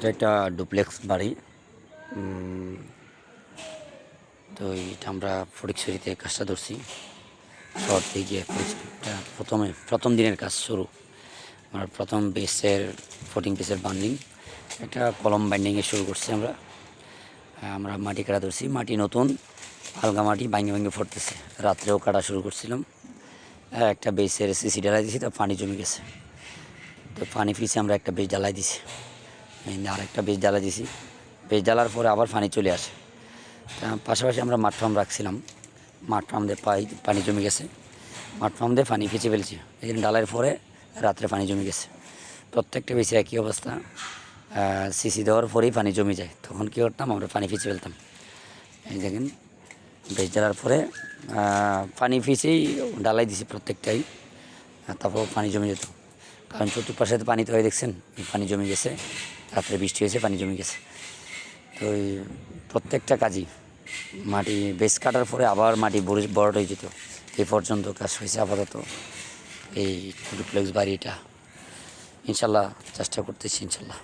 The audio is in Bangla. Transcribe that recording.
এটা একটা ডুপ্লেক্স বাড়ি। তো এটা আমরা ফটিকছড়িতে কাজটা ধরছি। শহর থেকে গিয়ে এটা প্রথম দিনের কাজ শুরু। আমরা প্রথম বেসের 14 পিসের বান্ডিং, একটা কলম বাইন্ডিংয়ে শুরু করছি আমরা। আমরা মাটি কাটা ধরছি, মাটি নতুন হালকা মাটি ভাঙে ভাঙে পড়তেছে। রাত্রেও কাটা শুরু করছিলাম। একটা বেসের সিসি ঢালাই দিয়েছি, তা পানি জমে গেছে। তো পানি ফিসে আমরা একটা বেস ঢালাই দিছি, আর একটা বেস ঢালাই দিছি। বেস ঢালার পরে আবার পানি চলে আসে। পাশাপাশি আমরা মাঠ ফার্ম রাখছিলাম, মাঠ ফার্ম দিয়ে পানি জমে গেছে, মাঠ ফার্ম দিয়ে পানি ফিচে ফেলছি। এই দিন ডালার পরে রাত্রে পানি জমে গেছে। প্রত্যেকটা বেশি একই অবস্থা, সিসি দেওয়ার পরেই পানি জমে যায়। তখন কী করতাম, আমরা পানি ফিচে ফেলতাম। এই দেখেন বেশ ঢালার পরে পানি ফিচেই ডালাই দিছি প্রত্যেকটাই, তারপর পানি জমে যেত। কারণ চতুর্পাশে তো পানি তো হয়ে দেখছেন, পানি জমে গেছে, রাত্রে বৃষ্টি হয়েছে, পানি জমে গেছে। তো এই প্রত্যেকটা কাজই মাটি বেস কাটার পরে আবার মাটি বড় হয়ে যেত। এই পর্যন্ত কাজ হয়েছে আপাতত এই ডুপ্লেক্স বাড়িটা। ইনশাল্লাহ চেষ্টা করতেছি, ইনশাল্লাহ।